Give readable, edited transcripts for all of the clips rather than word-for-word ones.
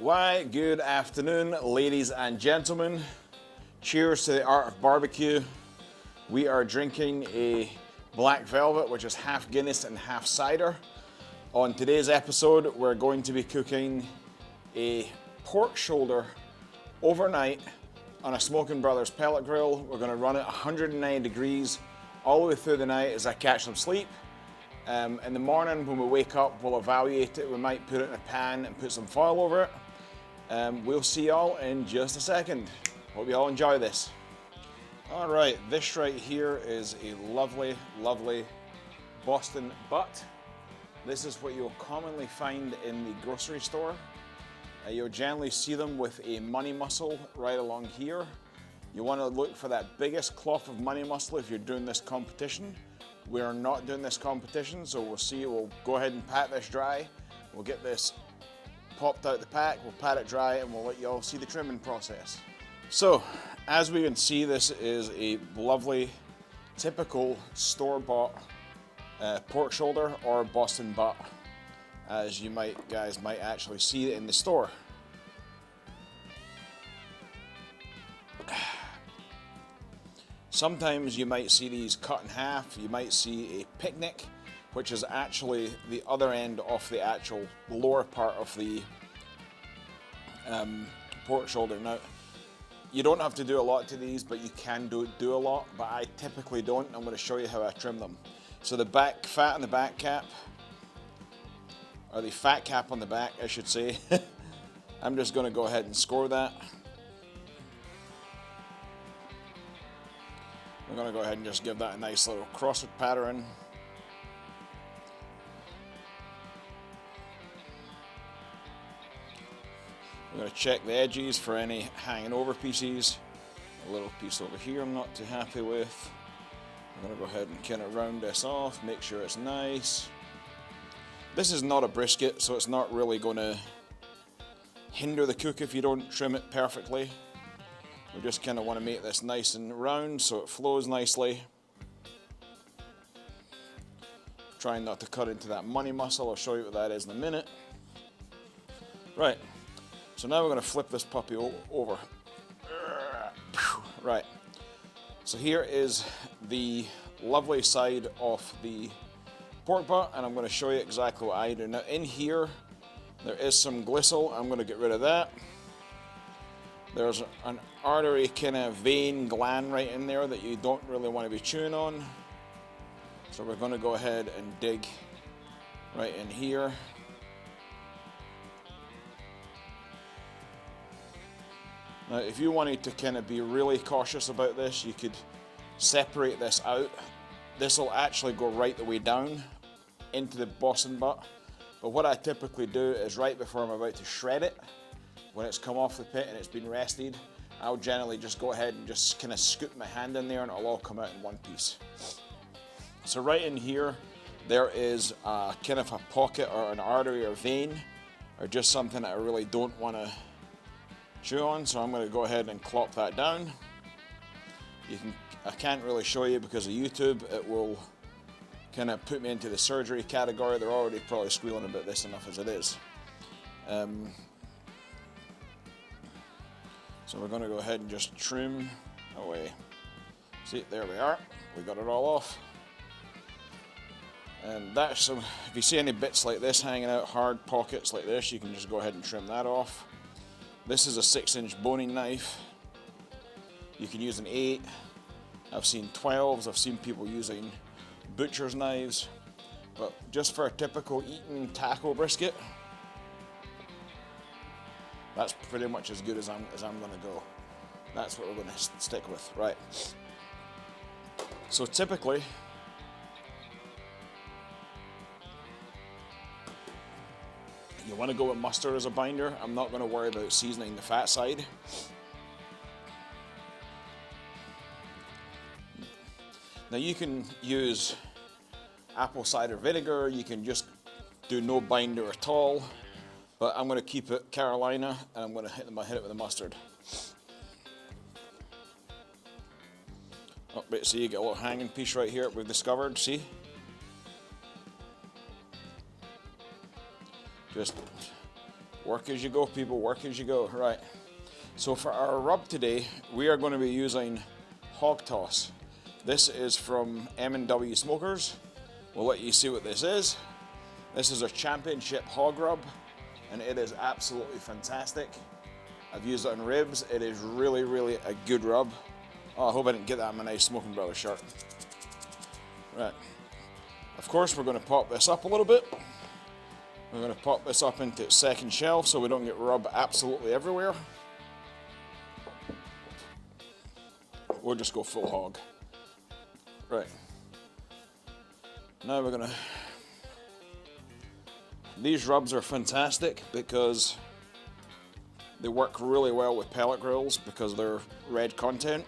Why, good afternoon, ladies and gentlemen. Cheers to the art of barbecue. We are drinking a black velvet, which is half Guinness and half cider. On today's episode, we're going to be cooking a pork shoulder overnight on a Smoking Brothers pellet grill. We're going to run it 109 degrees all the way through the night as I catch some sleep. In the morning when we wake up, we'll evaluate it. We might put it in a pan and put some foil over it. We'll see y'all in just a second. Hope you all enjoy this. All right, this right here is a lovely, lovely Boston butt. This is what you'll commonly find in the grocery store. You'll generally see them with a money muscle right along here. You want to look for that biggest cloth of money muscle if you're doing this competition. We are not doing this competition, so we'll see. We'll go ahead and pat this dry. We'll get this popped out the pack, we'll pat it dry, and we'll let you all see the trimming process. So, as we can see, this is a lovely, typical store-bought pork shoulder or Boston butt, as you guys might actually see it in the store. Sometimes you might see these cut in half. You might see a picnic, which is actually the other end of the actual lower part of the pork shoulder. Now, you don't have to do a lot to these, but you can do a lot, but I typically don't. I'm going to show you how I trim them. So the back fat on the back cap, or the fat cap on the back, I should say, I'm just going to go ahead and score that. I'm going to go ahead and just give that a nice little crossed pattern. I'm going to check the edges for any hanging over pieces. A little piece over here I'm not too happy with. I'm going to go ahead and kind of round this off, make sure it's nice. This is not a brisket, so it's not really going to hinder the cook if you don't trim it perfectly. We just kind of want to make this nice and round so it flows nicely. Trying not to cut into that money muscle. I'll show you what that is in a minute. Right, so now we're going to flip this puppy over. Right, so here is the lovely side of the pork butt, and I'm going to show you exactly what I do. Now in here, there is some glistle. I'm going to get rid of that. There's an artery kind of vein gland right in there that you don't really want to be chewing on. So we're going to go ahead and dig right in here. Now if you wanted to kind of be really cautious about this, you could separate this out. This will actually go right the way down into the Boston butt. But what I typically do is right before I'm about to shred it, when it's come off the pit and it's been rested, I'll generally just go ahead and just kind of scoop my hand in there and it'll all come out in one piece. So right in here, there is a kind of a pocket or an artery or vein, or just something that I really don't want to chew on. So I'm going to go ahead and clop that down. I can't really show you because of YouTube. It will kind of put me into the surgery category. They're already probably squealing about this enough as it is. So we're going to go ahead and just trim away. See, there we are. We got it all off. And that's, so if you see any bits like this hanging out, hard pockets like this, you can just go ahead and trim that off. This is a 6-inch boning knife. You can use an 8. I've seen 12s. I've seen people using butcher's knives. But just for a typical eating taco brisket, that's pretty much as good as I'm going to go. That's what we're going to stick with, right? So typically, you want to go with mustard as a binder. I'm not going to worry about seasoning the fat side. Now you can use apple cider vinegar. You can just do no binder at all. But I'm going to keep it Carolina, and I'm going to hit it with the mustard. Oh, wait, see, you get a little hanging piece right here we've discovered, see? Just Work as you go, people, work as you go. Right. So for our rub today, we are going to be using Hog Toss. This is from M&W Smokers. We'll let you see what this is. This is a championship hog rub, and it is absolutely fantastic. I've used it on ribs. It is really, really a good rub. Oh, I hope I didn't get that in my nice Smoking Brothers shirt. Right. Of course, we're going to pop this up a little bit. We're going to pop this up into its second shelf so we don't get rub absolutely everywhere. We'll just go full hog. Right. Now we're going to... These rubs are fantastic because they work really well with pellet grills because they're red content.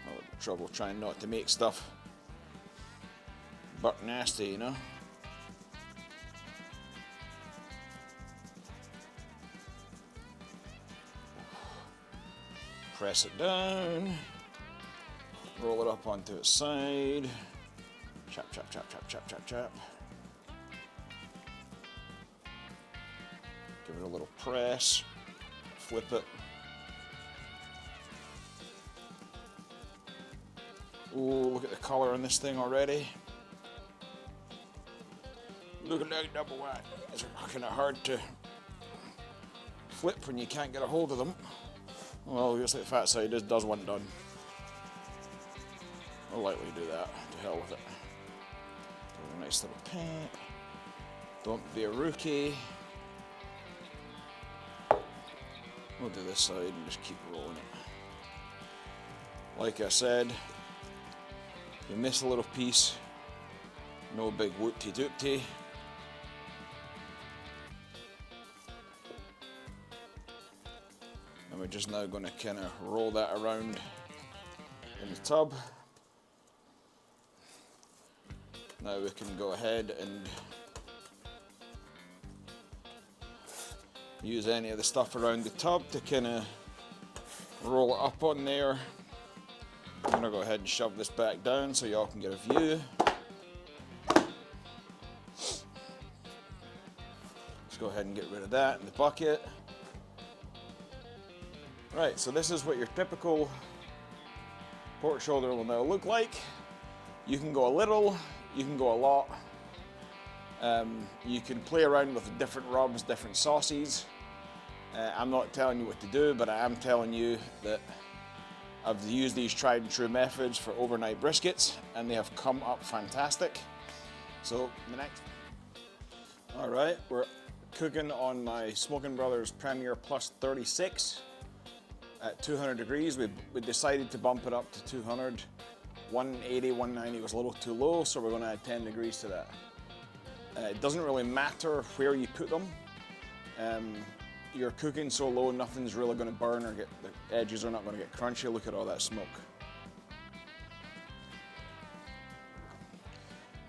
I have trouble trying not to make stuff butt nasty, you know. Press it down, roll it up onto its side, chop, chop, chop, chop, chop, chop, chop. Give it a little press, flip it. Ooh, look at the color on this thing already. Look at that double wide. It's kind of hard to flip when you can't get a hold of them. Well, just like the fat side does one done. I'll lightly do that. To hell with it. A nice little paint. Don't be a rookie. We'll do this side and just keep rolling it. Like I said, you miss a little piece, no big whoopty-doopty. And we're just now going to kind of roll that around in the tub. Now we can go ahead and use any of the stuff around the tub to kind of roll it up on there. I'm going to go ahead and shove this back down so y'all can get a view. Let's go ahead and get rid of that in the bucket. Right, so this is what your typical pork shoulder will now look like. You can go a little, you can go a lot. You can play around with different rubs, different sauces. I'm not telling you what to do, but I am telling you that I've used these tried and true methods for overnight briskets, and they have come up fantastic. So the next, all right, we're cooking on my Smoking Brothers Premier Plus 36 at 200 degrees. We decided to bump it up to 200. 180, 190 was a little too low, so we're going to add 10 degrees to that. It doesn't really matter where you put them. You're cooking so low, nothing's really going to burn or the edges are not going to get crunchy. Look at all that smoke.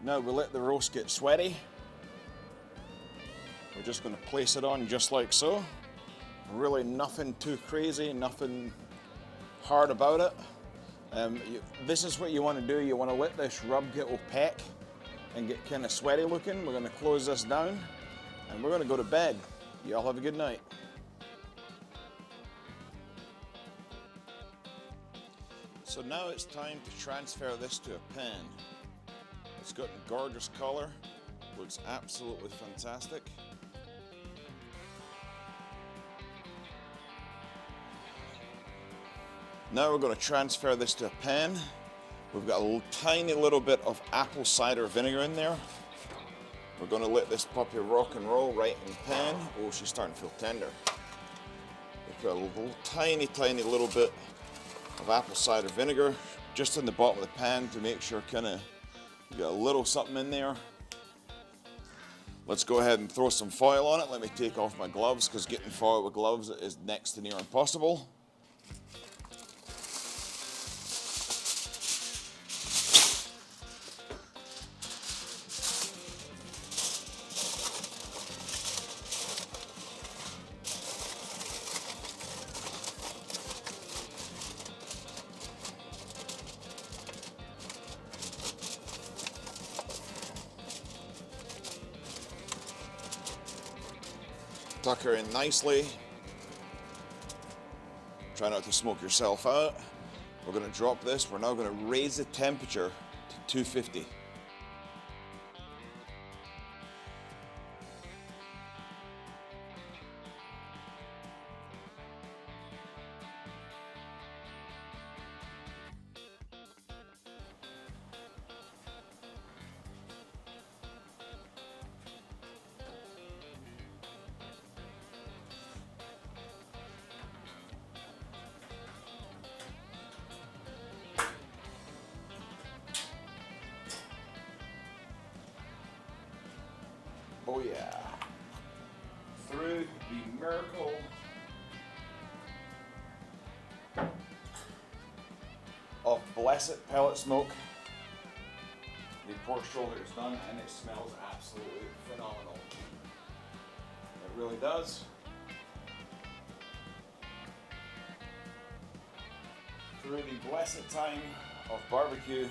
Now we let the roast get sweaty. We're just going to place it on just like so. Really nothing too crazy, nothing hard about it. This is what you want to do. You want to let this rub get opaque and get kind of sweaty looking. We're going to close this down and we're going to go to bed. Y'all have a good night. So now it's time to transfer this to a pan. It's got a gorgeous color, looks absolutely fantastic. Now we're going to transfer this to a pan. We've got a tiny little bit of apple cider vinegar in there. We're going to let this puppy rock and roll right in the pan. Oh, she's starting to feel tender. We've got a little tiny little bit of apple cider vinegar just in the bottom of the pan to make sure you got a little something in there. Let's go ahead and throw some foil on it. Let me take off my gloves because getting foil with gloves is next to near impossible. tuck her in nicely. Try not to smoke yourself out. We're going to drop this. We're now going to raise the temperature to 250. Oh yeah. Through the miracle of blessed pellet smoke, the pork shoulder is done and it smells absolutely phenomenal. It really does. Through the blessed time of barbecue,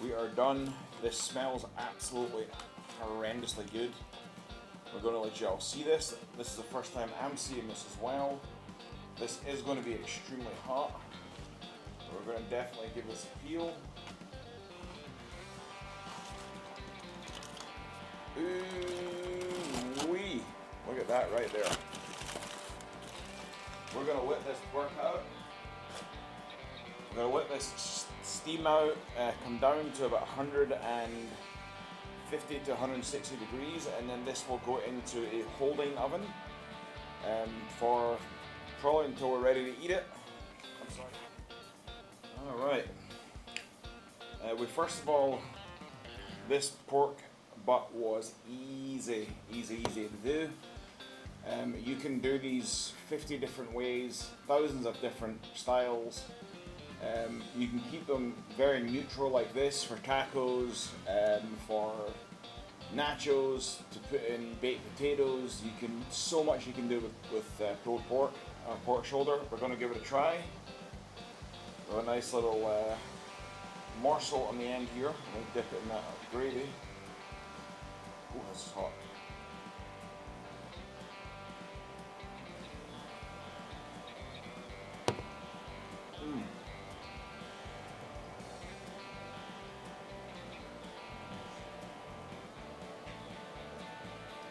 we are done. This smells absolutely horrendously good. We're going to let you all see this. This is the first time I'm seeing this as well. This is going to be extremely hot. We're going to definitely give this a feel. Ooh wee! Look at that right there. We're going to let this work out. We're going to let this steam out, come down to about 150 to 160 degrees, and then this will go into a holding oven for probably until we're ready to eat it. I'm sorry. Alright. First of all, this pork butt was easy to do. You can do these 50 different ways, thousands of different styles. You can keep them very neutral like this for tacos, for nachos, to put in baked potatoes. So much you can do with pulled pork, pork shoulder. We're going to give it a try. Got a nice little morsel on the end here. I'm going to dip it in that gravy. Oh, this is hot.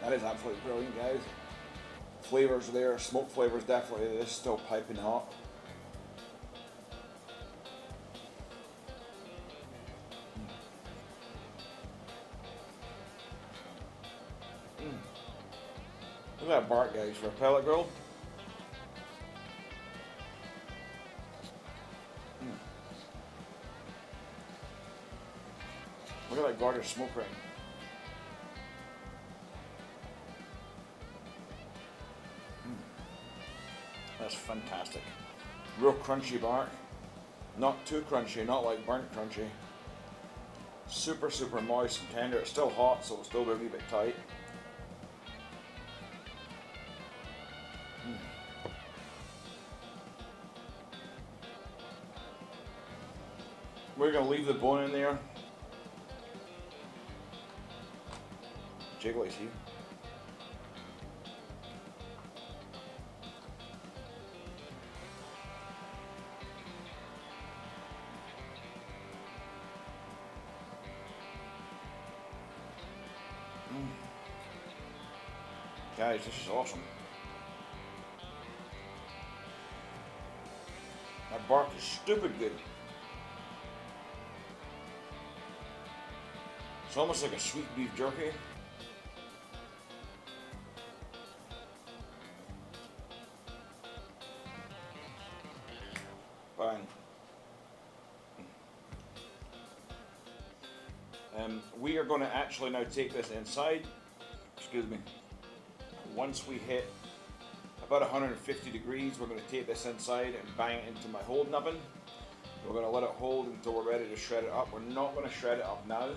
That is absolutely brilliant, guys. Flavors there, smoke flavors definitely. This is still piping hot. Look at that bark, guys, for a pellet grill. Look at that gorgeous smoke ring. That's fantastic. Real crunchy bark. Not too crunchy, not like burnt crunchy. Super moist and tender. It's still hot, so it'll still be a wee bit tight. We're going to leave the bone in there. Jiggle it, see? Guys, this is awesome. That bark is stupid good. It's almost like a sweet beef jerky. Fine. We are going to actually now take this inside. Excuse me. Once we hit about 150 degrees, we're going to take this inside and bang it into my holding oven. We're going to let it hold until we're ready to shred it up. We're not going to shred it up now.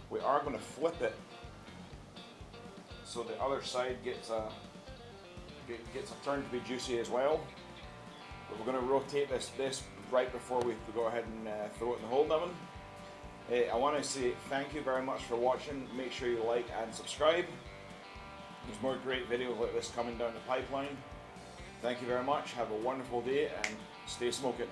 We are going to flip it so the other side gets a turn to be juicy as well. But we're going to rotate this right before we go ahead and throw it in the holding oven. I want to say thank you very much for watching. Make sure you like and subscribe. There's more great videos like this coming down the pipeline. Thank you very much. Have a wonderful day and stay smoking.